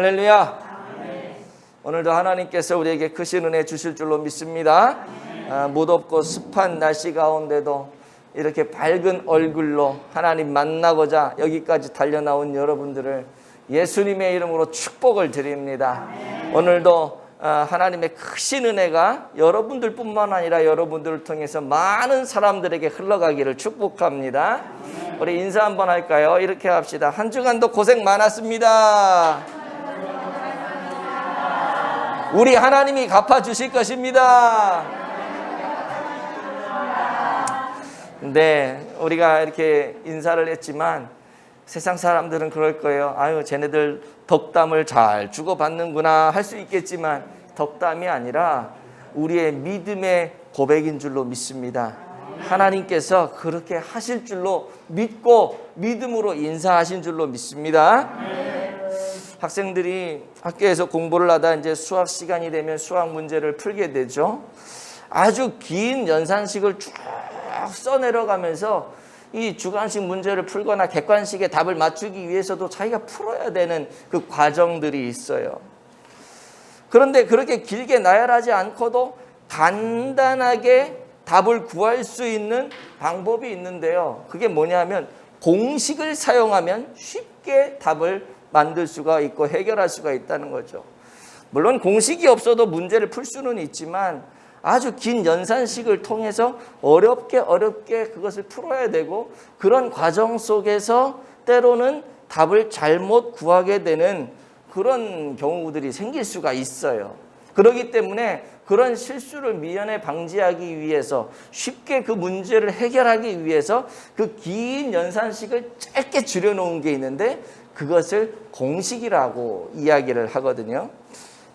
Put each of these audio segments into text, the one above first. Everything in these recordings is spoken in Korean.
할렐루야. 오늘도 하나님께서 우리에게 크신 은혜 주실 줄로 믿습니다. 무덥고 습한 날씨 가운데도 이렇게 밝은 얼굴로 하나님 만나고자 여기까지 달려나온 여러분들을 예수님의 이름으로 축복을 드립니다. 오늘도 하나님의 크신 은혜가 여러분들뿐만 아니라 여러분들을 통해서 많은 사람들에게 흘러가기를 축복합니다. 우리 인사 한번 할까요? 이렇게 합시다. 한 주간도 고생 많았습니다. 우리 하나님이 갚아주실 것입니다. 네, 우리가 이렇게 인사를 했지만 세상 사람들은 그럴 거예요. 아유, 쟤네들 덕담을 잘 주고받는구나 할 수 있겠지만 덕담이 아니라 우리의 믿음의 고백인 줄로 믿습니다. 하나님께서 그렇게 하실 줄로 믿고 믿음으로 인사하신 줄로 믿습니다. 학생들이 학교에서 공부를 하다 이제 수학 시간이 되면 수학 문제를 풀게 되죠. 아주 긴 연산식을 쭉 써내려가면서 이 주관식 문제를 풀거나 객관식의 답을 맞추기 위해서도 자기가 풀어야 되는 그 과정들이 있어요. 그런데 그렇게 길게 나열하지 않고도 간단하게 답을 구할 수 있는 방법이 있는데요. 그게 뭐냐면 공식을 사용하면 쉽게 답을 만들 수가 있고 해결할 수가 있다는 거죠. 물론 공식이 없어도 문제를 풀 수는 있지만 아주 긴 연산식을 통해서 어렵게 그것을 풀어야 되고 그런 과정 속에서 때로는 답을 잘못 구하게 되는 그런 경우들이 생길 수가 있어요. 그렇기 때문에 그런 실수를 미연에 방지하기 위해서 쉽게 그 문제를 해결하기 위해서 그 긴 연산식을 짧게 줄여놓은 게 있는데 그것을 공식이라고 이야기를 하거든요.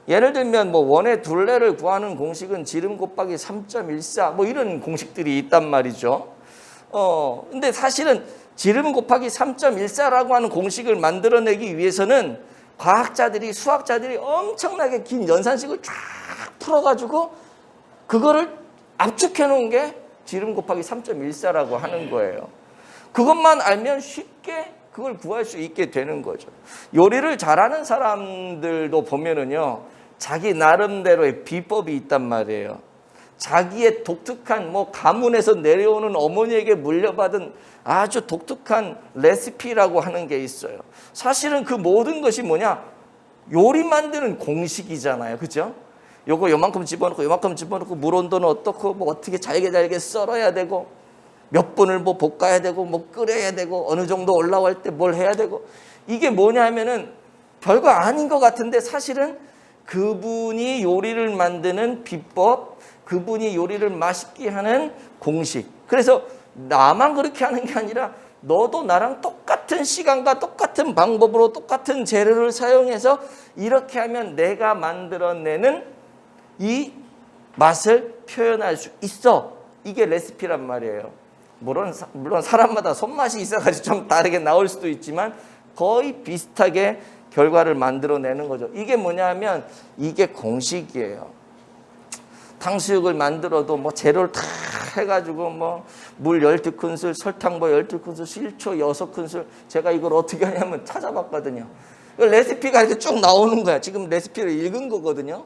예를 들면 뭐 원의 둘레를 구하는 공식은 지름 곱하기 3.14 뭐 이런 공식들이 있단 말이죠. 근데 사실은 지름 곱하기 3.14라고 하는 공식을 만들어내기 위해서는 과학자들이 수학자들이 엄청나게 긴 연산식을 쫙 풀어가지고 그거를 압축해 놓은 게 지름 곱하기 3.14라고 하는 거예요. 그것만 알면 쉽게 그걸 구할 수 있게 되는 거죠. 요리를 잘하는 사람들도 보면은요, 자기 나름대로의 비법이 있단 말이에요. 자기의 독특한 가문에서 내려오는 어머니에게 물려받은 아주 독특한 레시피라고 하는 게 있어요. 사실은 그 모든 것이 뭐냐? 요리 만드는 공식이잖아요. 그죠? 요거 요만큼 집어넣고 요만큼 집어넣고 물 온도는 어떻고 어떻게 잘게 썰어야 되고 몇 분을 볶아야 되고 끓여야 되고 어느 정도 올라갈 때 뭘 해야 되고 이게 뭐냐 하면은 별거 아닌 것 같은데 사실은 그분이 요리를 만드는 비법, 그분이 요리를 맛있게 하는 공식. 그래서 나만 그렇게 하는 게 아니라 너도 나랑 똑같은 시간과 똑같은 방법으로 똑같은 재료를 사용해서 이렇게 하면 내가 만들어내는 이 맛을 표현할 수 있어. 이게 레시피란 말이에요. 물론 사람마다 손맛이 있어가지고 좀 다르게 나올 수도 있지만 거의 비슷하게 결과를 만들어내는 거죠. 이게 뭐냐면 이게 공식이에요. 탕수육을 만들어도 재료를 다 해가지고 물 12큰술, 설탕 12큰술, 실초 6큰술 제가 이걸 어떻게 하냐면 찾아봤거든요. 레시피가 이렇게 쭉 나오는 거야. 지금 레시피를 읽은 거거든요.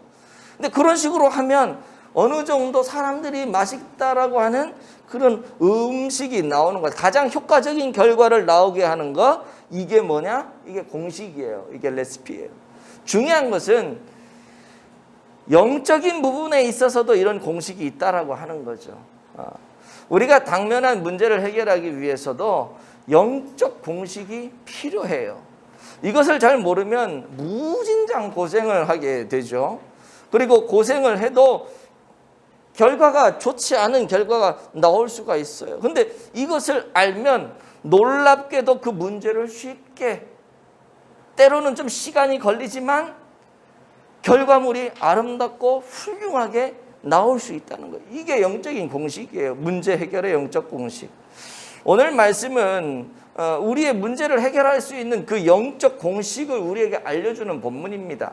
근데 그런 식으로 하면 어느 정도 사람들이 맛있다라고 하는 그런 음식이 나오는 거야. 가장 효과적인 결과를 나오게 하는 거 이게 뭐냐? 이게 공식이에요. 이게 레시피예요. 중요한 것은 영적인 부분에 있어서도 이런 공식이 있다라고 하는 거죠. 우리가 당면한 문제를 해결하기 위해서도 영적 공식이 필요해요. 이것을 잘 모르면 무진장 고생을 하게 되죠. 그리고 고생을 해도 결과가 좋지 않은 결과가 나올 수가 있어요. 근데 이것을 알면 놀랍게도 그 문제를 쉽게 때로는 좀 시간이 걸리지만 결과물이 아름답고 훌륭하게 나올 수 있다는 거예요. 이게 영적인 공식이에요. 문제 해결의 영적 공식. 오늘 말씀은 우리의 문제를 해결할 수 있는 그 영적 공식을 우리에게 알려주는 본문입니다.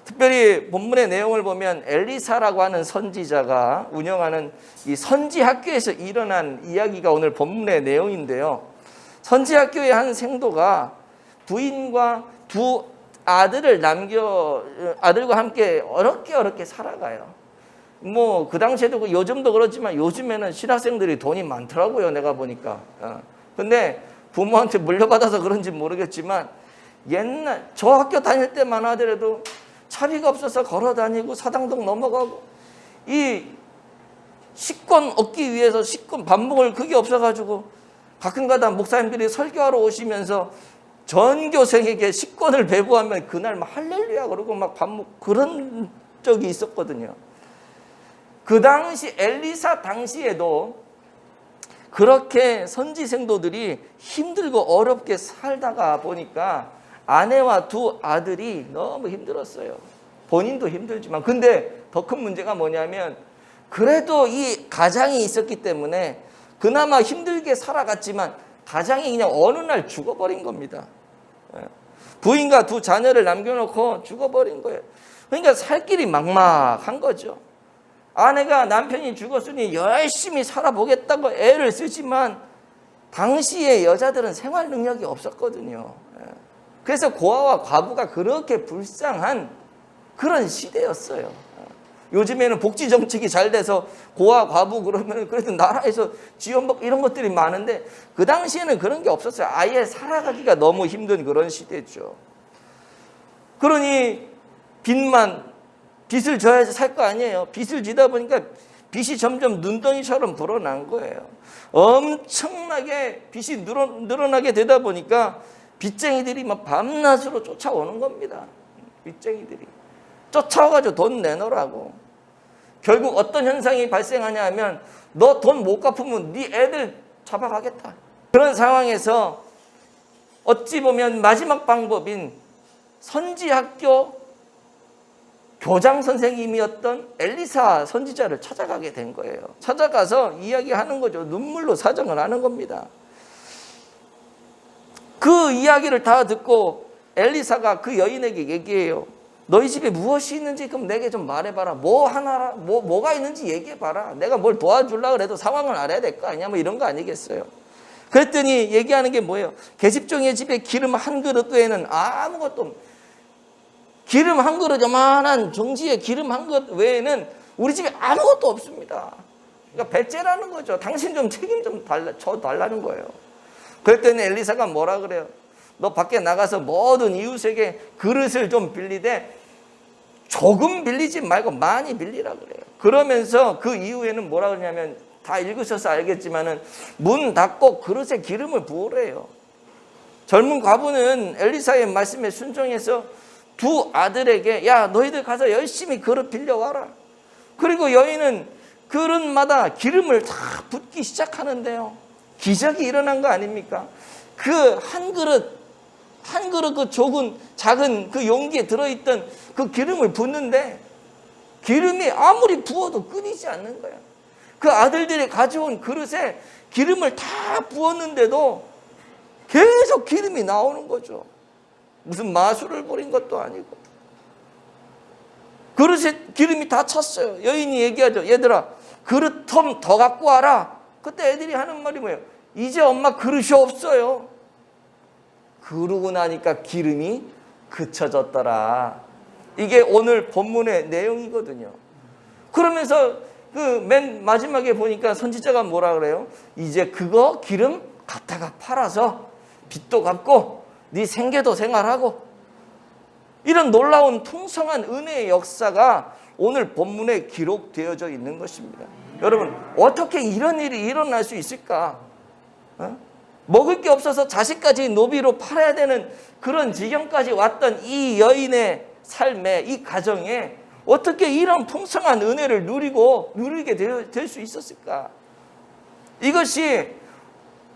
특별히 본문의 내용을 보면 엘리사라고 하는 선지자가 운영하는 이 선지학교에서 일어난 이야기가 오늘 본문의 내용인데요. 선지학교의 한 생도가 부인과 두 아들과 함께 어렵게 살아가요. 뭐 그 당시에도 요즘도 그렇지만 요즘에는 신학생들이 돈이 많더라고요. 내가 보니까. 근데 부모한테 물려받아서 그런지 모르겠지만 옛날 저 학교 다닐 때만 하더라도 차비가 없어서 걸어 다니고 사당동 넘어가고 이 식권 얻기 위해서 식권 밥 먹을 그게 없어가지고 가끔가다 목사님들이 설교하러 오시면서 전교생에게 식권을 배부하면 그날 막 할렐루야 그러고 막 밥 먹고 그런 적이 있었거든요. 그 당시 엘리사 당시에도 그렇게 선지 생도들이 힘들고 어렵게 살다가 보니까 아내와 두 아들이 너무 힘들었어요. 본인도 힘들지만. 근데 더 큰 문제가 뭐냐면 그래도 이 가장이 있었기 때문에 그나마 힘들게 살아갔지만 가장이 그냥 어느 날 죽어버린 겁니다. 부인과 두 자녀를 남겨놓고 죽어버린 거예요. 그러니까 살 길이 막막한 거죠. 아내가 남편이 죽었으니 열심히 살아보겠다고 애를 쓰지만 당시에 여자들은 생활 능력이 없었거든요. 그래서 고아와 과부가 그렇게 불쌍한 그런 시대였어요. 요즘에는 복지 정책이 잘 돼서 고아 과부 그러면 그래도 나라에서 지원받고 이런 것들이 많은데 그 당시에는 그런 게 없었어요. 아예 살아가기가 너무 힘든 그런 시대죠. 그러니 빚을 져야지 살 거 아니에요. 빚을 지다 보니까 빚이 점점 눈덩이처럼 불어난 거예요. 엄청나게 빚이 늘어나게 되다 보니까 빚쟁이들이 막 밤낮으로 쫓아오는 겁니다. 빚쟁이들이 쫓아와가지고 돈 내놓으라고. 결국 어떤 현상이 발생하냐 하면 너 돈 못 갚으면 네 애들 잡아가겠다. 그런 상황에서 어찌 보면 마지막 방법인 선지학교 교장 선생님이었던 엘리사 선지자를 찾아가게 된 거예요. 찾아가서 이야기하는 거죠. 눈물로 사정을 하는 겁니다. 그 이야기를 다 듣고 엘리사가 그 여인에게 얘기해요. 너희 집에 무엇이 있는지 그럼 내게 좀 말해봐라. 뭐가 있는지 얘기해봐라. 내가 뭘 도와주려고 해도 상황을 알아야 될 거 아니야. 뭐 이런 거 아니겠어요. 그랬더니 얘기하는 게 뭐예요? 계집종의 집에 기름 한 그릇 외에는 아무것도 없는, 기름 한 그릇, 요만한 정지에 기름 한 그릇 외에는 우리 집에 아무것도 없습니다. 그러니까 배째라는 거죠. 당신 좀 책임 좀 져달라는 거예요. 그랬더니 엘리사가 뭐라 그래요? 너 밖에 나가서 모든 이웃에게 그릇을 좀 빌리되 조금 빌리지 말고 많이 빌리라 그래요. 그러면서 그 이후에는 뭐라 그러냐면 다 읽으셔서 알겠지만은 문 닫고 그릇에 기름을 부으래요. 젊은 과부는 엘리사의 말씀에 순종해서 두 아들에게 야 너희들 가서 열심히 그릇 빌려와라. 그리고 여인은 그릇마다 기름을 다 붓기 시작하는데요. 기적이 일어난 거 아닙니까? 그 한 그릇 그 작은 그 용기에 들어있던 그 기름을 붓는데 기름이 아무리 부어도 끊이지 않는 거예요. 그 아들들이 가져온 그릇에 기름을 다 부었는데도 계속 기름이 나오는 거죠. 무슨 마술을 부린 것도 아니고. 그릇에 기름이 다 찼어요. 여인이 얘기하죠. 얘들아 그릇 텀 더 갖고 와라. 그때 애들이 하는 말이 뭐예요? 이제 엄마 그릇이 없어요. 그러고 나니까 기름이 그쳐졌더라. 이게 오늘 본문의 내용이거든요. 그러면서 그 맨 마지막에 보니까 선지자가 뭐라 그래요? 이제 그거 기름 갖다가 팔아서 빚도 갚고 네 생계도 생활하고, 이런 놀라운 풍성한 은혜의 역사가 오늘 본문에 기록되어져 있는 것입니다. 여러분 어떻게 이런 일이 일어날 수 있을까? 먹을 게 없어서 자식까지 노비로 팔아야 되는 그런 지경까지 왔던 이 여인의 삶에, 이 가정에 어떻게 이런 풍성한 은혜를 누리게 될 수 있었을까? 이것이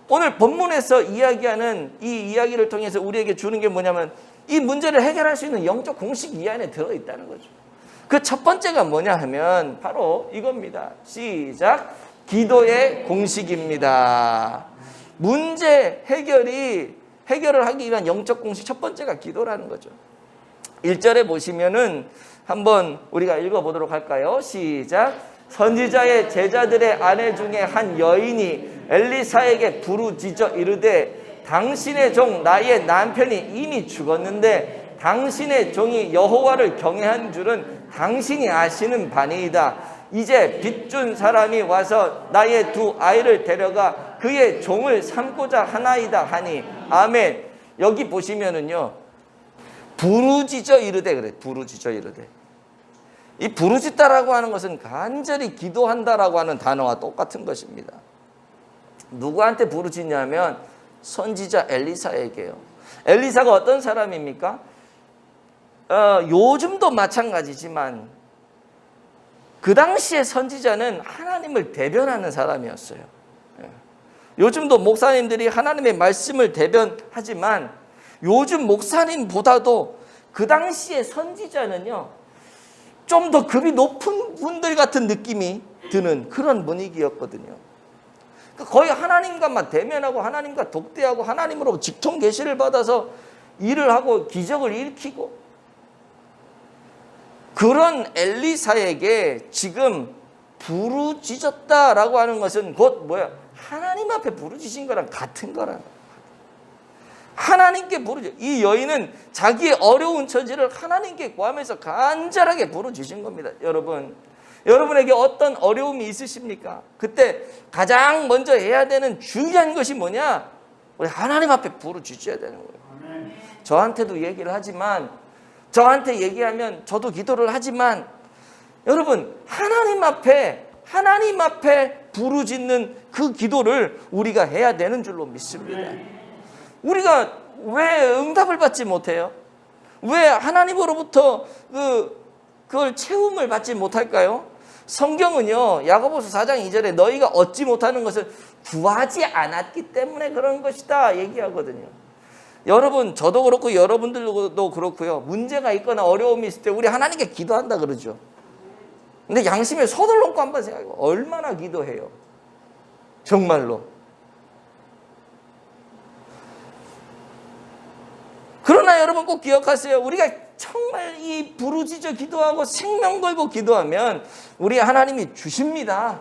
오늘 본문에서 이야기하는 이 이야기를 통해서 우리에게 주는 게 뭐냐면 이 문제를 해결할 수 있는 영적 공식 이 안에 들어있다는 거죠. 그 첫 번째가 뭐냐 하면 바로 이겁니다. 시작. 기도의 공식입니다. 문제 해결을 하기 위한 영적 공식 첫 번째가 기도라는 거죠. 1절에 보시면은 한번 우리가 읽어보도록 할까요? 시작. 선지자의 제자들의 아내 중에 한 여인이 엘리사에게 부르짖어 이르되 당신의 종 나의 남편이 이미 죽었는데 당신의 종이 여호와를 경외한 줄은 당신이 아시는 바니이다. 이제 빚준 사람이 와서 나의 두 아이를 데려가 그의 종을 삼고자 하나이다 하니. 아멘. 여기 보시면은요, 부르짖어 이르되 그래. 부르짖어 이르되. 이 부르짖다라고 하는 것은 간절히 기도한다라고 하는 단어와 똑같은 것입니다. 누구한테 부르짖냐면 선지자 엘리사에게요. 엘리사가 어떤 사람입니까? 요즘도 마찬가지지만 그 당시의 선지자는 하나님을 대변하는 사람이었어요. 요즘도 목사님들이 하나님의 말씀을 대변하지만 요즘 목사님보다도 그 당시의 선지자는요, 좀 더 급이 높은 분들 같은 느낌이 드는 그런 분위기였거든요. 거의 하나님과만 대면하고 하나님과 독대하고 하나님으로 직통 계시를 받아서 일을 하고 기적을 일으키고, 그런 엘리사에게 지금 부르짖었다라고 하는 것은 곧 뭐야? 하나님 앞에 부르짖은 거랑 같은 거라는 거예요. 하나님께 부르짖어. 이 여인은 자기의 어려운 처지를 하나님께 구하면서 간절하게 부르짖은 겁니다. 여러분에게 어떤 어려움이 있으십니까? 그때 가장 먼저 해야 되는 중요한 것이 뭐냐? 우리 하나님 앞에 부르짖어야 되는 거예요. 저한테도 얘기를 하지만, 저한테 얘기하면 저도 기도를 하지만, 여러분 하나님 앞에 부르짖는 그 기도를 우리가 해야 되는 줄로 믿습니다. 우리가 왜 응답을 받지 못해요? 왜 하나님으로부터 그걸 채움을 받지 못할까요? 성경은요, 야고보서 4장 2절에 너희가 얻지 못하는 것을 구하지 않았기 때문에 그런 것이다 얘기하거든요. 여러분, 저도 그렇고 여러분들도 그렇고요, 문제가 있거나 어려움이 있을 때 우리 하나님께 기도한다 그러죠. 근데 양심에 손을 놓고 한번 생각해, 얼마나 기도해요? 정말로. 그러나 여러분 꼭 기억하세요. 우리가 정말 이 부르짖어 기도하고 생명 걸고 기도하면 우리 하나님이 주십니다.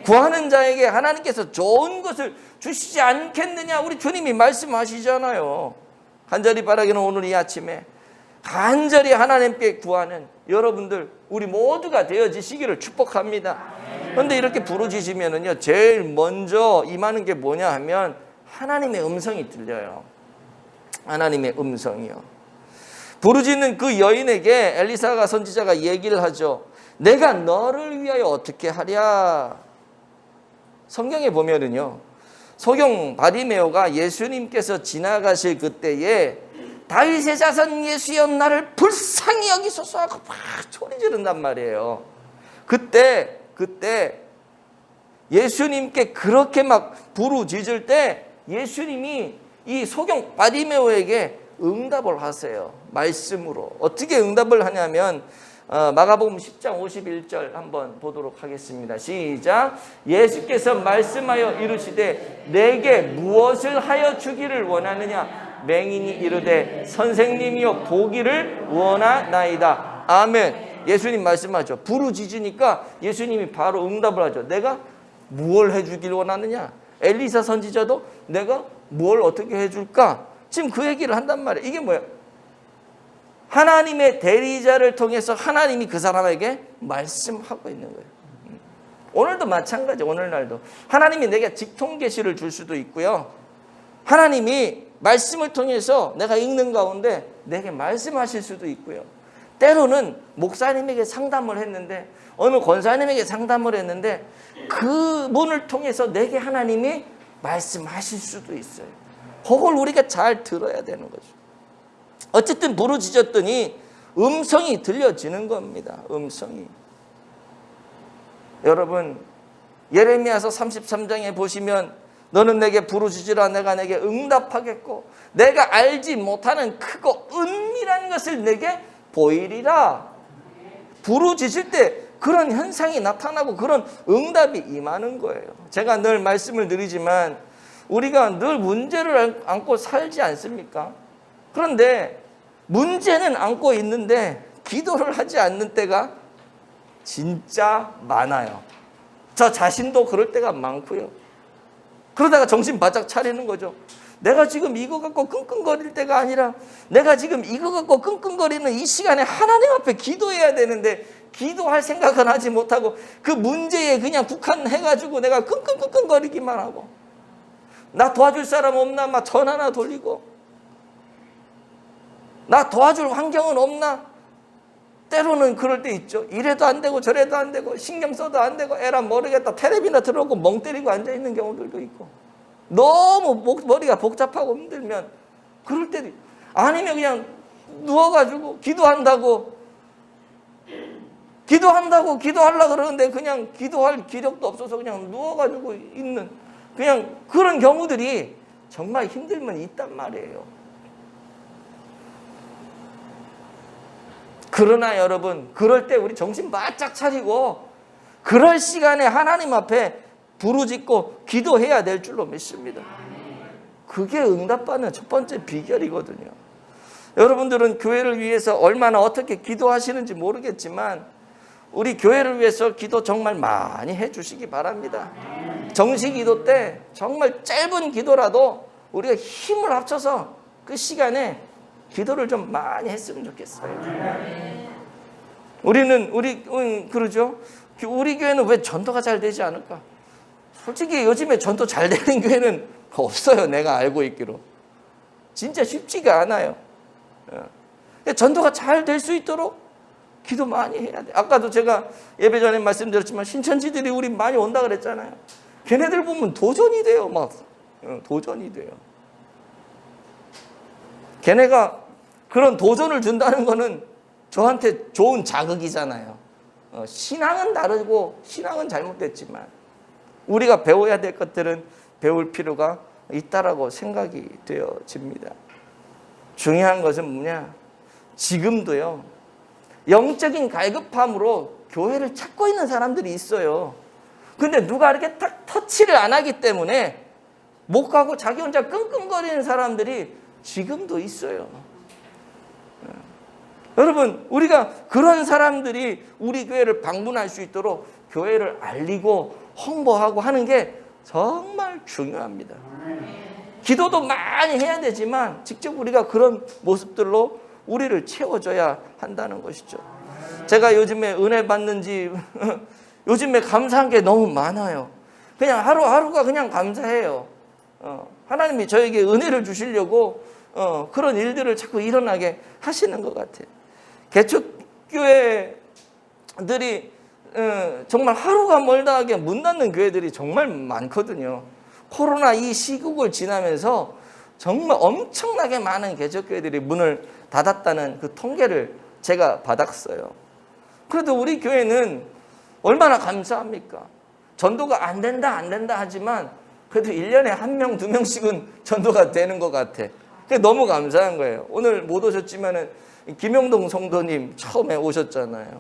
구하는 자에게 하나님께서 좋은 것을 주시지 않겠느냐, 우리 주님이 말씀하시잖아요. 간절히 바라기는 오늘 이 아침에 간절히 하나님께 구하는 여러분들, 우리 모두가 되어지시기를 축복합니다. 그런데 이렇게 부르짖으면은요, 제일 먼저 임하는 게 뭐냐 하면 하나님의 음성이 들려요. 하나님의 음성이요. 부르짖는 그 여인에게 엘리사가 선지자가 얘기를 하죠. 내가 너를 위하여 어떻게 하랴. 성경에 보면은요, 소경 바디메오가 예수님께서 지나가실 그때에 다윗의 자손 예수여 나를 불쌍히 여기소서 하고 막 소리 지른단 말이에요. 그때 예수님께 그렇게 막 부르짖을 때 예수님이 이 소경 바디메오에게 응답을 하세요. 말씀으로. 어떻게 응답을 하냐면 마가복음 10장 51절 한번 보도록 하겠습니다. 시작. 예수께서 말씀하여 이르시되 내게 무엇을 하여 주기를 원하느냐. 맹인이 이르되 선생님이여 보기를 원하나이다. 아멘. 예수님 말씀하죠. 부르짖으니까 예수님이 바로 응답을 하죠. 내가 무엇을 해주기를 원하느냐. 엘리사 선지자도 내가 뭘 어떻게 해줄까? 지금 그 얘기를 한단 말이에요. 이게 뭐예요? 하나님의 대리자를 통해서 하나님이 그 사람에게 말씀하고 있는 거예요. 오늘도 마찬가지. 오늘날도 하나님이 내게 직통 계시를 줄 수도 있고요, 하나님이 말씀을 통해서 내가 읽는 가운데 내게 말씀하실 수도 있고요, 때로는 목사님에게 상담을 했는데, 어느 권사님에게 상담을 했는데 그 분을 통해서 내게 하나님이 말씀하실 수도 있어요. 그걸 우리가 잘 들어야 되는 거죠. 어쨌든 부르짖었더니 음성이 들려지는 겁니다. 음성이. 여러분, 예레미야서 33장에 보시면 너는 내게 부르짖으라 내가 내게 응답하겠고 내가 알지 못하는 크고 은밀한 것을 내게 보이리라. 부르짖을 때 그런 현상이 나타나고 그런 응답이 임하는 거예요. 제가 늘 말씀을 드리지만 우리가 늘 문제를 안고 살지 않습니까? 그런데 문제는 안고 있는데 기도를 하지 않는 때가 진짜 많아요. 저 자신도 그럴 때가 많고요. 그러다가 정신 바짝 차리는 거죠. 내가 지금 이거 갖고 끙끙거릴 때가 아니라 내가 지금 이거 갖고 끙끙거리는 이 시간에 하나님 앞에 기도해야 되는데 기도할 생각은 하지 못하고 그 문제에 그냥 국한해가지고 내가 끙끙거리기만 하고 나 도와줄 사람 없나 막 전화나 돌리고 나 도와줄 환경은 없나 때로는 그럴 때 있죠. 이래도 안 되고 저래도 안 되고 신경 써도 안 되고 에라 모르겠다 텔레비나 틀어놓고 멍 때리고 앉아있는 경우들도 있고 너무 머리가 복잡하고 힘들면 그럴 때도 아니면 그냥 누워가지고 기도하려고 기도하려고 그러는데 그냥 기도할 기력도 없어서 그냥 누워가지고 있는 그냥 그런 경우들이 정말 힘들면 있단 말이에요. 그러나 여러분 그럴 때 우리 정신 바짝 차리고 그럴 시간에 하나님 앞에 부르짖고 기도해야 될 줄로 믿습니다. 그게 응답받는 첫 번째 비결이거든요. 여러분들은 교회를 위해서 얼마나 어떻게 기도하시는지 모르겠지만 우리 교회를 위해서 기도 정말 많이 해주시기 바랍니다. 정시기도 때 정말 짧은 기도라도 우리가 힘을 합쳐서 그 시간에 기도를 좀 많이 했으면 좋겠어요. 그러죠. 우리 교회는 왜 전도가 잘 되지 않을까? 솔직히 요즘에 전도 잘 되는 교회는 없어요. 내가 알고 있기로. 진짜 쉽지가 않아요. 전도가 잘 될 수 있도록 기도 많이 해야 돼. 아까도 제가 예배 전에 말씀드렸지만 신천지들이 우리 많이 온다 그랬잖아요. 걔네들 보면 도전이 돼요. 막 도전이 돼요. 걔네가 그런 도전을 준다는 거는 저한테 좋은 자극이잖아요. 신앙은 다르고 신앙은 잘못됐지만 우리가 배워야 될 것들은 배울 필요가 있다라고 생각이 되어집니다. 중요한 것은 뭐냐? 지금도요. 영적인 갈급함으로 교회를 찾고 있는 사람들이 있어요. 근데 누가 이렇게 딱 터치를 안 하기 때문에 못 가고 자기 혼자 끙끙거리는 사람들이 지금도 있어요. 여러분 우리가 그런 사람들이 우리 교회를 방문할 수 있도록 교회를 알리고 홍보하고 하는 게 정말 중요합니다. 기도도 많이 해야 되지만 직접 우리가 그런 모습들로 우리를 채워줘야 한다는 것이죠. 제가 요즘에 은혜 받는지 요즘에 감사한 게 너무 많아요. 그냥 하루하루가 그냥 감사해요. 하나님이 저에게 은혜를 주시려고 그런 일들을 자꾸 일어나게 하시는 것 같아요. 개척교회들이 정말 하루가 멀다 하게 문 닫는 교회들이 정말 많거든요. 코로나 이 시국을 지나면서 정말 엄청나게 많은 개척교회들이 문을 닫았다는 그 통계를 제가 받았어요. 그래도 우리 교회는 얼마나 감사합니까? 전도가 안 된다 하지만 그래도 1년에 1명, 2명씩은 전도가 되는 것 같아. 그게 너무 감사한 거예요. 오늘 못 오셨지만은 김영동 성도님 처음에 오셨잖아요.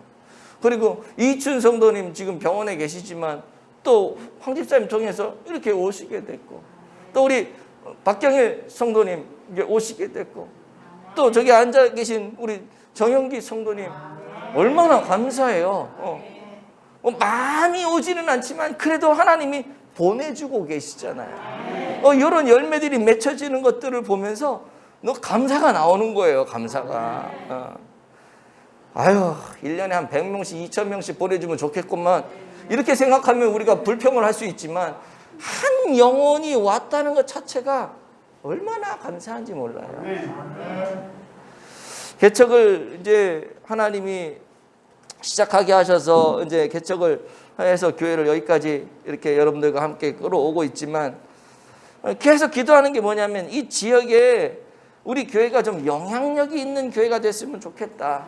그리고 이춘 성도님 지금 병원에 계시지만 또 황 집사님 통해서 이렇게 오시게 됐고, 또 우리 박경일 성도님 이제 오시게 됐고, 또 저기 앉아 계신 우리 정영기 성도님 얼마나 감사해요. 많이 오지는 않지만 그래도 하나님이 보내주고 계시잖아요. 이런 열매들이 맺혀지는 것들을 보면서 감사가 나오는 거예요. 감사가. 아유 1년에 한 100명씩 2000명씩 보내주면 좋겠구만 이렇게 생각하면 우리가 불평을 할 수 있지만 한 영혼이 왔다는 것 자체가 얼마나 감사한지 몰라요. 개척을 이제 하나님이 시작하게 하셔서 이제 개척을 해서 교회를 여기까지 이렇게 여러분들과 함께 끌어오고 있지만 계속 기도하는 게 뭐냐면 이 지역에 우리 교회가 좀 영향력이 있는 교회가 됐으면 좋겠다.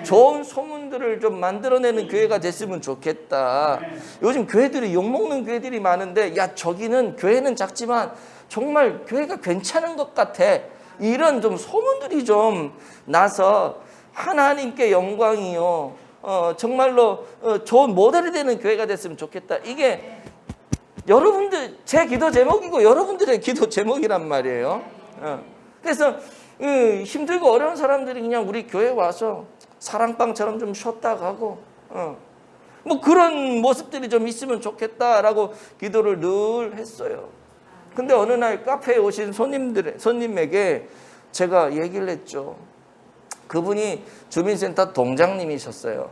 좋은 소문들을 좀 만들어내는 교회가 됐으면 좋겠다. 요즘 교회들이 욕먹는 교회들이 많은데 야 저기는 교회는 작지만 정말 교회가 괜찮은 것 같아. 이런 좀 소문들이 좀 나서 하나님께 영광이요. 정말로 좋은 모델이 되는 교회가 됐으면 좋겠다. 이게 여러분들 제 기도 제목이고 여러분들의 기도 제목이란 말이에요. 그래서 힘들고 어려운 사람들이 그냥 우리 교회 와서 사랑방처럼 좀 쉬었다 가고 뭐 그런 모습들이 좀 있으면 좋겠다라고 기도를 늘 했어요. 근데 어느 날 카페에 오신 손님에게 제가 얘기를 했죠. 그분이 주민센터 동장님이셨어요.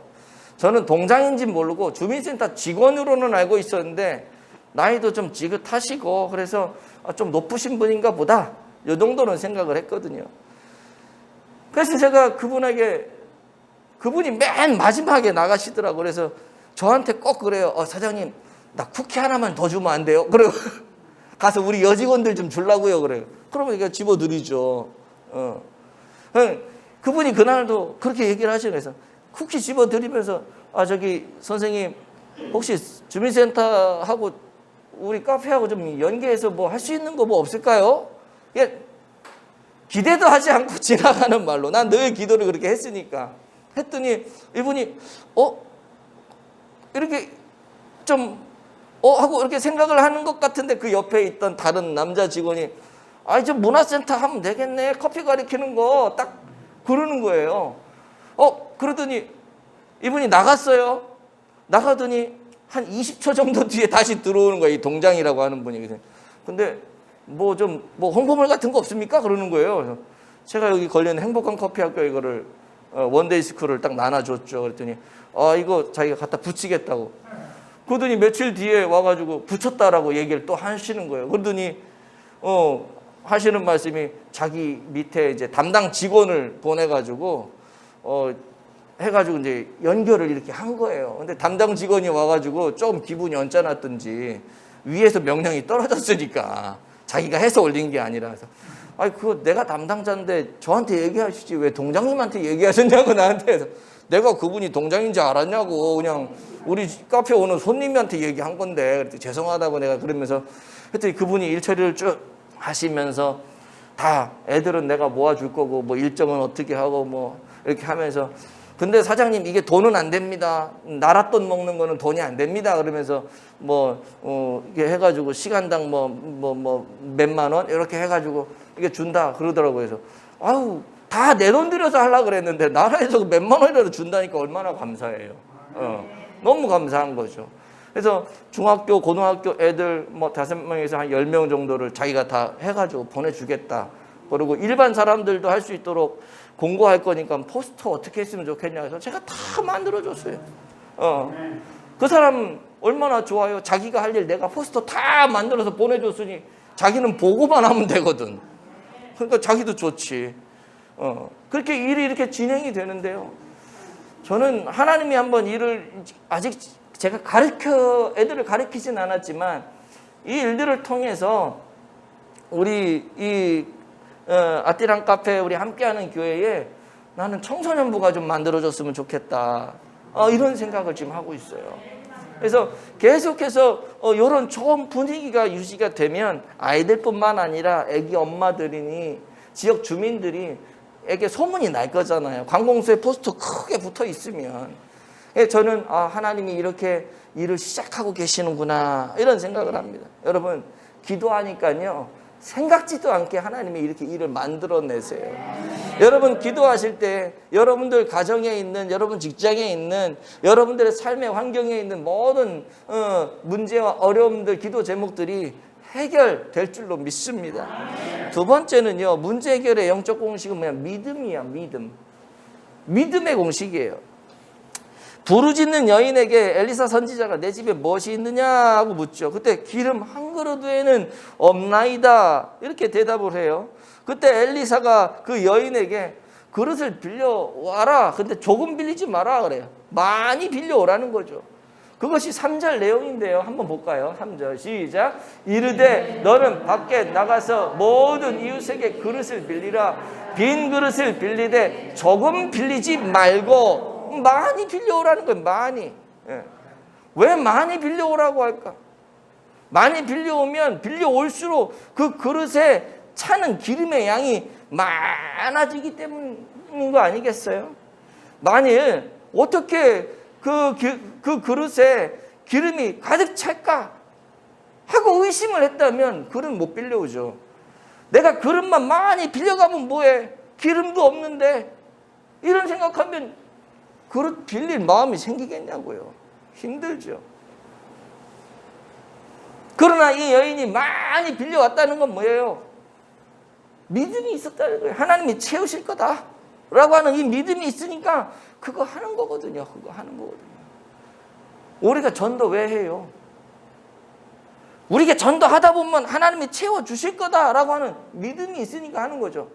저는 동장인지 모르고 주민센터 직원으로는 알고 있었는데 나이도 좀 지긋하시고 그래서 좀 높으신 분인가 보다 이 정도는 생각을 했거든요. 그래서 제가 그분이 맨 마지막에 나가시더라고요. 그래서 저한테 꼭 그래요. 사장님 나 쿠키 하나만 더 주면 안 돼요? 그리고 가서 우리 여직원들 좀 주려고요. 그래요. 그러면 이게 집어드리죠. 그분이 그날도 그렇게 얘기를 하시고 그래서 쿠키 집어드리면서 저기 선생님 혹시 주민센터하고 우리 카페하고 좀 연계해서 뭐 할 수 있는 거 뭐 없을까요? 기대도 하지 않고 지나가는 말로 난 늘 기도를 그렇게 했으니까 했더니 이분이 이렇게 좀 하고 이렇게 생각을 하는 것 같은데 그 옆에 있던 다른 남자 직원이 좀 문화센터 하면 되겠네. 커피 가리키는 거 딱 그러는 거예요. 그러더니 이분이 나갔어요. 나가더니 한 20초 정도 뒤에 다시 들어오는 거예요. 이 동장이라고 하는 분이. 근데 뭐 홍보물 같은 거 없습니까? 그러는 거예요. 그래서 제가 여기 걸려있는 행복한 커피 학교 이거를 원데이 스쿨을 딱 나눠줬죠. 그랬더니 이거 자기가 갖다 붙이겠다고. 그러더니 며칠 뒤에 와가지고 붙였다라고 얘기를 또 하시는 거예요. 그러더니 하시는 말씀이 자기 밑에 이제 담당 직원을 보내가지고 해가지고 이제 연결을 이렇게 한 거예요. 근데 담당 직원이 와가지고 좀 기분이 언짢았던지 위에서 명령이 떨어졌으니까 자기가 해서 올린 게 아니라 그래서 그거 내가 담당자인데 저한테 얘기하시지 왜 동장님한테 얘기하셨냐고 나한테 해서 내가 그분이 동장인지 알았냐고 그냥 우리 카페 오는 손님한테 얘기한 건데 그랬더니 죄송하다고 내가 그러면서 했더니 그분이 일 처리를 쭉 하시면서 다 애들은 내가 모아줄 거고 뭐 일정은 어떻게 하고 뭐 이렇게 하면서 근데 사장님 이게 돈은 안 됩니다. 나랏돈 먹는 거는 돈이 안 됩니다. 그러면서 이게 해가지고 시간당 몇만 원 이렇게 해가지고 이게 준다 그러더라고요. 그래서 다 내 돈 들여서 하려고 그랬는데 나라에서 몇만 원이라도 준다니까 얼마나 감사해요. 너무 감사한 거죠. 그래서 중학교, 고등학교 애들 5명에서 한 10명 정도를 자기가 다 해가지고 보내주겠다. 그리고 일반 사람들도 할 수 있도록 공고할 거니까 포스터 어떻게 했으면 좋겠냐 해서 제가 다 만들어줬어요. 그 사람 얼마나 좋아요. 자기가 할 일 내가 포스터 다 만들어서 보내줬으니 자기는 보고만 하면 되거든. 그러니까 자기도 좋지. 그렇게 일이 이렇게 진행이 되는데요. 저는 하나님이 한번 일을 아직 제가 애들을 가르치진 않았지만 이 일들을 통해서 우리 이 아띠랑 카페 우리 함께하는 교회에 나는 청소년부가 좀 만들어졌으면 좋겠다. 이런 생각을 지금 하고 있어요. 그래서 계속해서 이런 좋은 분위기가 유지가 되면 아이들뿐만 아니라 애기 엄마들이니 지역 주민들이 에게 소문이 날 거잖아요. 관공서에 포스터 크게 붙어 있으면. 저는 하나님이 이렇게 일을 시작하고 계시는구나 이런 생각을 합니다. 여러분 기도하니까요. 생각지도 않게 하나님이 이렇게 일을 만들어내세요. 여러분 기도하실 때 여러분들 가정에 있는 여러분 직장에 있는 여러분들의 삶의 환경에 있는 모든 문제와 어려움들 기도 제목들이 해결될 줄로 믿습니다. 두 번째는요. 문제 해결의 영적 공식은 뭐냐? 믿음이야. 믿음의 공식이에요. 부르짖는 여인에게 엘리사 선지자가 내 집에 무엇이 있느냐 하고 묻죠. 그때 기름 한 그릇 외에는 없나이다 이렇게 대답을 해요. 그때 엘리사가 그 여인에게 그릇을 빌려와라. 근데 조금 빌리지 마라 그래요. 많이 빌려오라는 거죠. 그것이 3절 내용인데요. 한번 볼까요? 3절 시작. 이르되 너는 밖에 나가서 모든 이웃에게 그릇을 빌리라. 빈 그릇을 빌리되 조금 빌리지 말고 많이 빌려오라는 거예요. 많이. 왜 많이 빌려오라고 할까? 많이 빌려오면 빌려올수록 그 그릇에 차는 기름의 양이 많아지기 때문인 거 아니겠어요? 만일 어떻게 그 그릇에 기름이 가득 찰까 하고 의심을 했다면 그릇 못 빌려오죠. 내가 그릇만 많이 빌려가면 뭐해? 기름도 없는데 이런 생각하면 그릇 빌릴 마음이 생기겠냐고요. 힘들죠. 그러나 이 여인이 많이 빌려왔다는 건 뭐예요? 믿음이 있었다는 거예요. 하나님이 채우실 거다라고 하는 이 믿음이 있으니까 그거 하는 거거든요. 그거 하는 거거든요. 우리가 전도 왜 해요? 우리가 전도하다 보면 하나님이 채워주실 거다라고 하는 믿음이 있으니까 하는 거죠.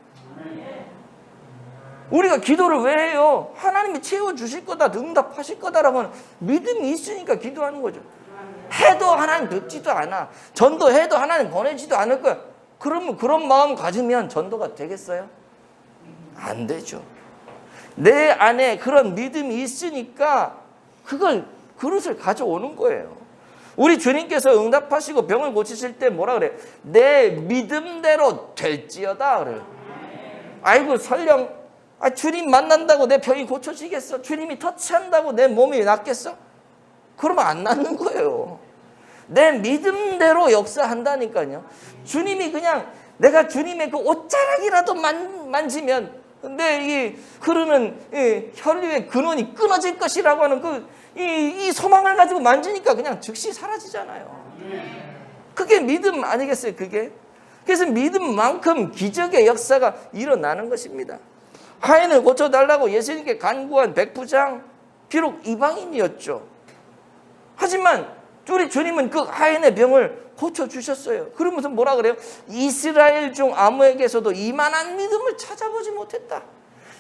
우리가 기도를 왜 해요? 하나님이 채워주실 거다, 응답하실 거다라고 하는 믿음이 있으니까 기도하는 거죠. 해도 하나님 듣지도 않아. 전도해도 하나님 보내지도 않을 거야. 그러면 그런 마음 가지면 전도가 되겠어요? 안 되죠. 내 안에 그런 믿음이 있으니까 그릇을 가져오는 거예요. 우리 주님께서 응답하시고 병을 고치실 때 뭐라 그래? 내 믿음대로 될지어다 그래요. 아이고 설령 주님 만난다고 내 병이 고쳐지겠어? 주님이 터치한다고 내 몸이 낫겠어? 그러면 안 낫는 거예요. 내 믿음대로 역사한다니까요. 주님이 그냥 내가 주님의 그 옷자락이라도 만지면 내 이 흐르는 혈류의 근원이 끊어질 것이라고 하는 이 소망을 가지고 만지니까 그냥 즉시 사라지잖아요. 그게 믿음 아니겠어요? 그게. 그래서 믿음만큼 기적의 역사가 일어나는 것입니다. 하인을 고쳐달라고 예수님께 간구한 백부장, 비록 이방인이었죠. 하지만 우리 주님은 그 하인의 병을 고쳐주셨어요. 그러면서 뭐라 그래요? 이스라엘 중 아무에게서도 이만한 믿음을 찾아보지 못했다.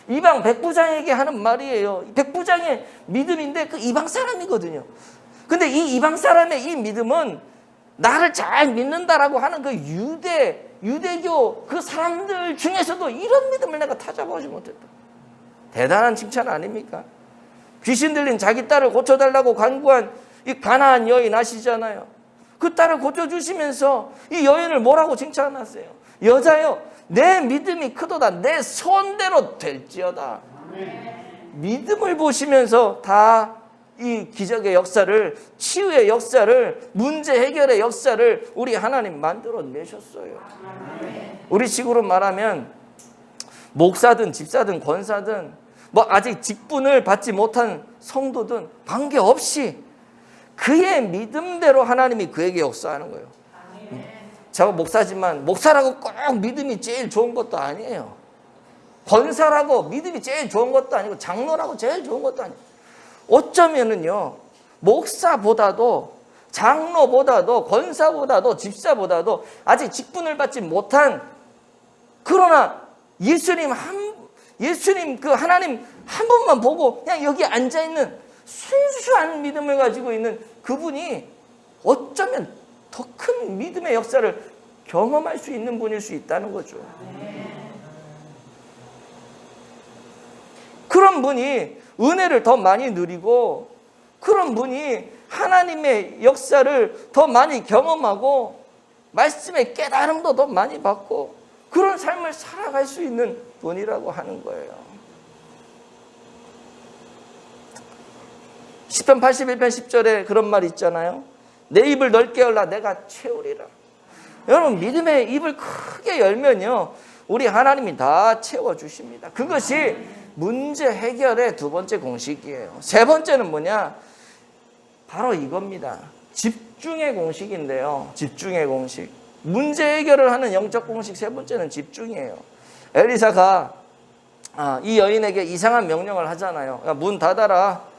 이방 백부장에게 하는 말이에요. 백부장의 믿음인데 그 이방 사람이거든요. 근데 이 이방 사람의 이 믿음은 나를 잘 믿는다라고 하는 그 유대교 그 사람들 중에서도 이런 믿음을 내가 찾아보지 못했다. 대단한 칭찬 아닙니까? 귀신 들린 자기 딸을 고쳐달라고 간구한 이 가나안 여인 아시잖아요. 그 딸을 고쳐주시면서 이 여인을 뭐라고 칭찬하세요? 여자여, 내 믿음이 크도다. 내 소원대로 될지어다. 믿음을 보시면서 다 이 기적의 역사를, 치유의 역사를, 문제 해결의 역사를 우리 하나님 만들어내셨어요. 우리 식으로 말하면 목사든 집사든 권사든 뭐 아직 직분을 받지 못한 성도든 관계없이 그의 믿음대로 하나님이 그에게 역사하는 거예요. 제가 목사지만 목사라고 꼭 믿음이 제일 좋은 것도 아니에요. 권사라고 믿음이 제일 좋은 것도 아니고 장로라고 제일 좋은 것도 아니에요. 어쩌면은요, 목사보다도 장로보다도 권사보다도 집사보다도 아직 직분을 받지 못한, 그러나 예수님 그 하나님 한 분만 보고 그냥 여기 앉아 있는 순수한 믿음을 가지고 있는 그분이 어쩌면 더 큰 믿음의 역사를 경험할 수 있는 분일 수 있다는 거죠. 그런 분이 은혜를 더 많이 누리고, 그런 분이 하나님의 역사를 더 많이 경험하고 말씀의 깨달음도 더 많이 받고 그런 삶을 살아갈 수 있는 분이라고 하는 거예요. 시편 81편 10절에 그런 말이 있잖아요. 내 입을 넓게 열라 내가 채우리라. 여러분, 믿음의 입을 크게 열면요, 우리 하나님이 다 채워주십니다. 그것이 문제 해결의 두 번째 공식이에요. 세 번째는 뭐냐? 바로 이겁니다. 집중의 공식인데요. 집중의 공식. 문제 해결을 하는 영적 공식 세 번째는 집중이에요. 엘리사가 이 여인에게 이상한 명령을 하잖아요. 야, 문 닫아라.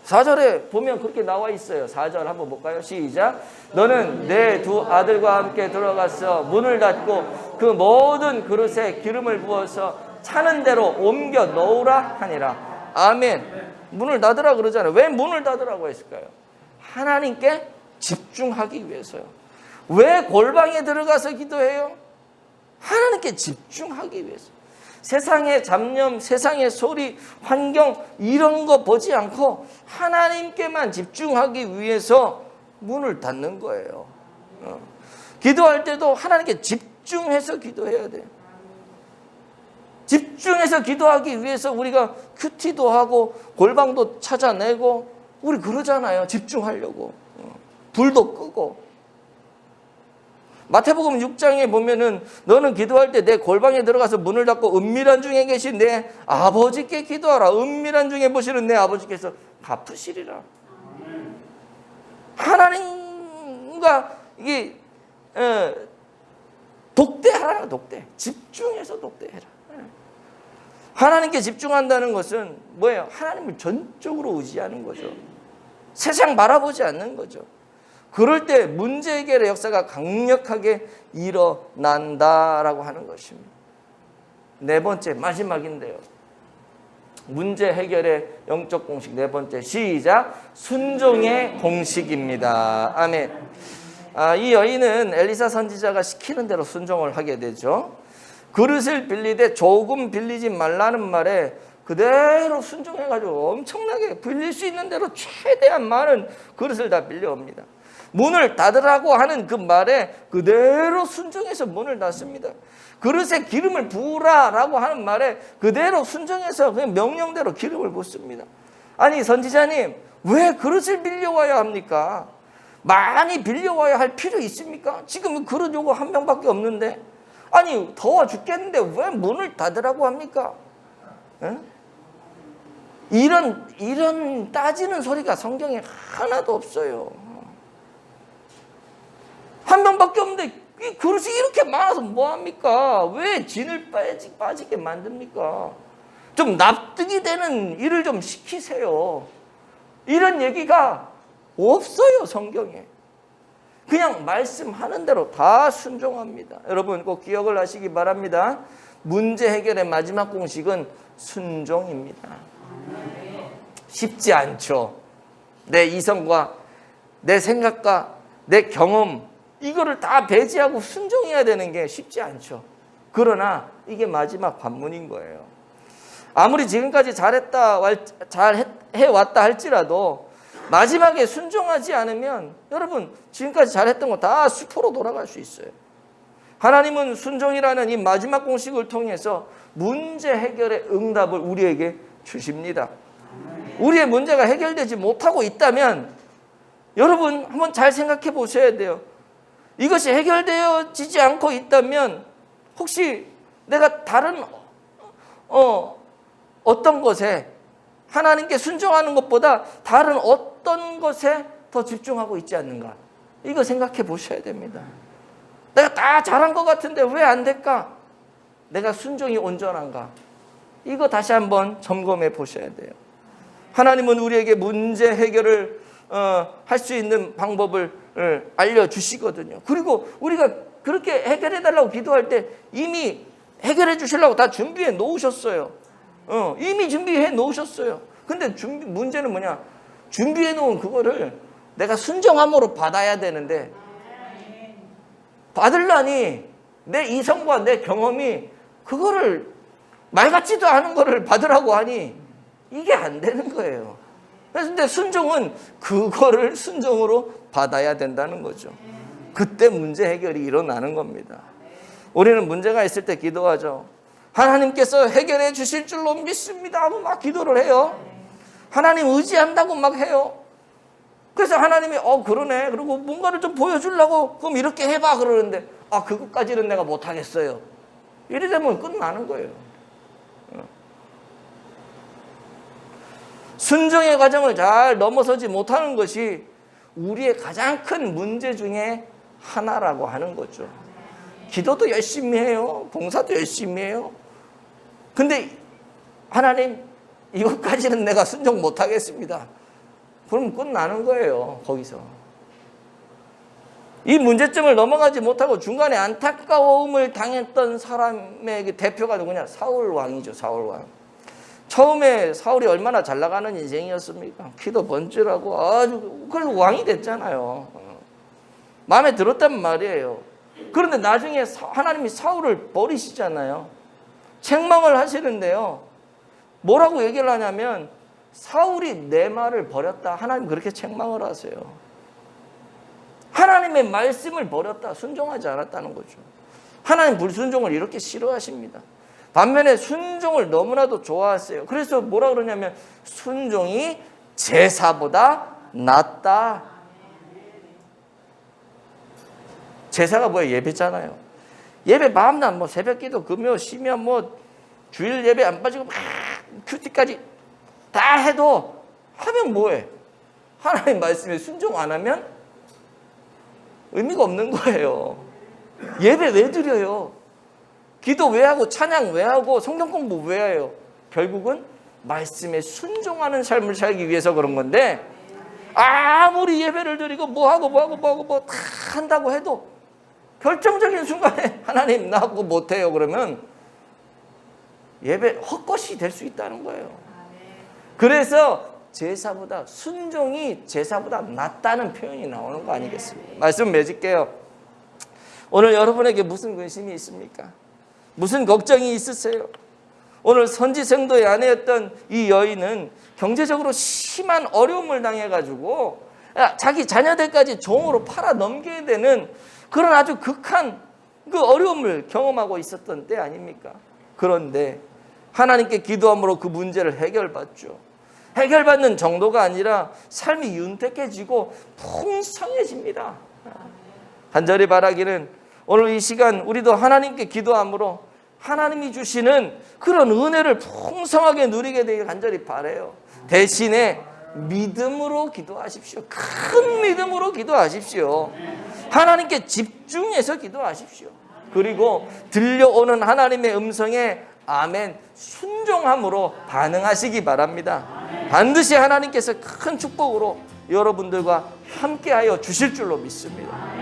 4절에 보면 그렇게 나와 있어요. 4절 한번 볼까요? 시작. 너는 내 두 아들과 함께 들어가서 문을 닫고 그 모든 그릇에 기름을 부어서 차는 대로 옮겨 놓으라 하니라. 아멘. 문을 닫으라 그러잖아요. 왜 문을 닫으라고 했을까요? 하나님께 집중하기 위해서요. 왜 골방에 들어가서 기도해요? 하나님께 집중하기 위해서. 세상의 잡념, 세상의 소리, 환경 이런 거 보지 않고 하나님께만 집중하기 위해서 문을 닫는 거예요. 기도할 때도 하나님께 집중해서 기도해야 돼요. 집중해서 기도하기 위해서 우리가 큐티도 하고 골방도 찾아내고 우리 그러잖아요. 집중하려고. 불도 끄고. 마태복음 6장에 보면은 너는 기도할 때 내 골방에 들어가서 문을 닫고 은밀한 중에 계신 내 아버지께 기도하라. 은밀한 중에 보시는 내 아버지께서 갚으시리라. 하나님 우리가 이게 독대하라, 독대. 집중해서 독대해라. 하나님께 집중한다는 것은 뭐예요? 하나님을 전적으로 의지하는 거죠. 세상 바라보지 않는 거죠. 그럴 때 문제 해결의 역사가 강력하게 일어난다라고 하는 것입니다. 네 번째, 마지막인데요. 문제 해결의 영적 공식 네 번째, 시작. 순종의 공식입니다. 아멘. 이 여인은 엘리사 선지자가 시키는 대로 순종을 하게 되죠. 그릇을 빌리되 조금 빌리지 말라는 말에 그대로 순종해가지고 엄청나게 빌릴 수 있는 대로 최대한 많은 그릇을 다 빌려옵니다. 문을 닫으라고 하는 그 말에 그대로 순종해서 문을 닫습니다. 그릇에 기름을 부으라라고 하는 말에 그대로 순종해서 그냥 명령대로 기름을 붓습니다. 아니 선지자님, 왜 그릇을 빌려와야 합니까? 많이 빌려와야 할 필요 있습니까? 지금 그릇 요거 한 명밖에 없는데, 아니 더워 죽겠는데 왜 문을 닫으라고 합니까? 에? 이런 따지는 소리가 성경에 하나도 없어요. 한 명밖에 없는데 이 그릇이 이렇게 많아서 뭐합니까? 왜 진을 빠지게 만듭니까? 좀 납득이 되는 일을 좀 시키세요. 이런 얘기가 없어요, 성경에. 그냥 말씀하는 대로 다 순종합니다. 여러분 꼭 기억을 하시기 바랍니다. 문제 해결의 마지막 공식은 순종입니다. 쉽지 않죠. 내 이성과 내 생각과 내 경험, 이거를 다 배제하고 순종해야 되는 게 쉽지 않죠. 그러나 이게 마지막 관문인 거예요. 아무리 지금까지 잘해왔다 할지라도 마지막에 순종하지 않으면 여러분 지금까지 잘했던 거 다 수포로 돌아갈 수 있어요. 하나님은 순종이라는 이 마지막 공식을 통해서 문제 해결의 응답을 우리에게 주십니다. 우리의 문제가 해결되지 못하고 있다면 여러분 한번 잘 생각해 보셔야 돼요. 이것이 해결되어지지 않고 있다면 혹시 내가 다른 어떤 것에 하나님께 순종하는 것보다 다른 어떤 것에 더 집중하고 있지 않는가? 이거 생각해 보셔야 됩니다. 내가 다 잘한 것 같은데 왜 안 될까? 내가 순종이 온전한가? 이거 다시 한번 점검해 보셔야 돼요. 하나님은 우리에게 문제 해결을 할 수 있는 방법을 알려주시거든요. 그리고 우리가 그렇게 해결해 달라고 기도할 때 이미 해결해 주시려고 다 준비해 놓으셨어요. 이미 준비해 놓으셨어요. 근데 문제는 뭐냐? 준비해 놓은 그거를 내가 순종함으로 받아야 되는데 받으려니 내 이성과 내 경험이 그거를 말 같지도 않은 거를 받으라고 하니 이게 안 되는 거예요. 그런데 순종은 그거를 순종으로 받아야 된다는 거죠. 그때 문제 해결이 일어나는 겁니다. 우리는 문제가 있을 때 기도하죠. 하나님께서 해결해 주실 줄로 믿습니다 하고 막 기도를 해요. 하나님 의지한다고 막 해요. 그래서 하나님이 그러네. 그리고 뭔가를 좀 보여주려고 그럼 이렇게 해봐 그러는데 그것까지는 내가 못하겠어요. 이래 되면 끝나는 거예요. 순종의 과정을 잘 넘어서지 못하는 것이 우리의 가장 큰 문제 중에 하나라고 하는 거죠. 기도도 열심히 해요. 봉사도 열심히 해요. 근데 하나님 이것까지는 내가 순종 못하겠습니다. 그럼 끝나는 거예요. 거기서. 이 문제점을 넘어가지 못하고 중간에 안타까움을 당했던 사람의 대표가 누구냐? 사울 왕이죠. 사울 왕. 처음에 사울이 얼마나 잘 나가는 인생이었습니까? 키도 번지라고 아주 그래서 왕이 됐잖아요. 마음에 들었단 말이에요. 그런데 나중에 하나님이 사울을 버리시잖아요. 책망을 하시는데요. 뭐라고 얘기를 하냐면 사울이 내 말을 버렸다. 하나님 그렇게 책망을 하세요. 하나님의 말씀을 버렸다. 순종하지 않았다는 거죠. 하나님 불순종을 이렇게 싫어하십니다. 반면에 순종을 너무나도 좋아하세요. 그래서 뭐라 그러냐면 순종이 제사보다 낫다. 제사가 뭐예요? 예배잖아요. 예배 밤낮 새벽기도 금요 쉬면 주일 예배 안 빠지고 막 큐티까지 다 해도 하면 뭐해? 하나님 말씀에 순종 안 하면 의미가 없는 거예요. 예배 왜 드려요? 기도 왜 하고 찬양 왜 하고 성경 공부 왜 해요? 결국은 말씀에 순종하는 삶을 살기 위해서 그런 건데, 아무리 예배를 드리고 뭐 다 한다고 해도 결정적인 순간에 하나님 나 그거 못해요 그러면 예배 헛것이 될 수 있다는 거예요. 그래서 제사보다, 순종이 제사보다 낫다는 표현이 나오는 거 아니겠습니까? 말씀 맺을게요. 오늘 여러분에게 무슨 근심이 있습니까? 무슨 걱정이 있으세요? 오늘 선지성도의 아내였던 이 여인은 경제적으로 심한 어려움을 당해가지고 자기 자녀들까지 종으로 팔아 넘겨야 되는 그런 아주 극한 그 어려움을 경험하고 있었던 때 아닙니까? 그런데 하나님께 기도함으로 그 문제를 해결받죠. 해결받는 정도가 아니라 삶이 윤택해지고 풍성해집니다. 간절히 바라기는 오늘 이 시간 우리도 하나님께 기도함으로 하나님이 주시는 그런 은혜를 풍성하게 누리게 되길 간절히 바라요. 대신에 믿음으로 기도하십시오. 큰 믿음으로 기도하십시오. 하나님께 집중해서 기도하십시오. 그리고 들려오는 하나님의 음성에 아멘 순종함으로 반응하시기 바랍니다. 반드시 하나님께서 큰 축복으로 여러분들과 함께하여 주실 줄로 믿습니다.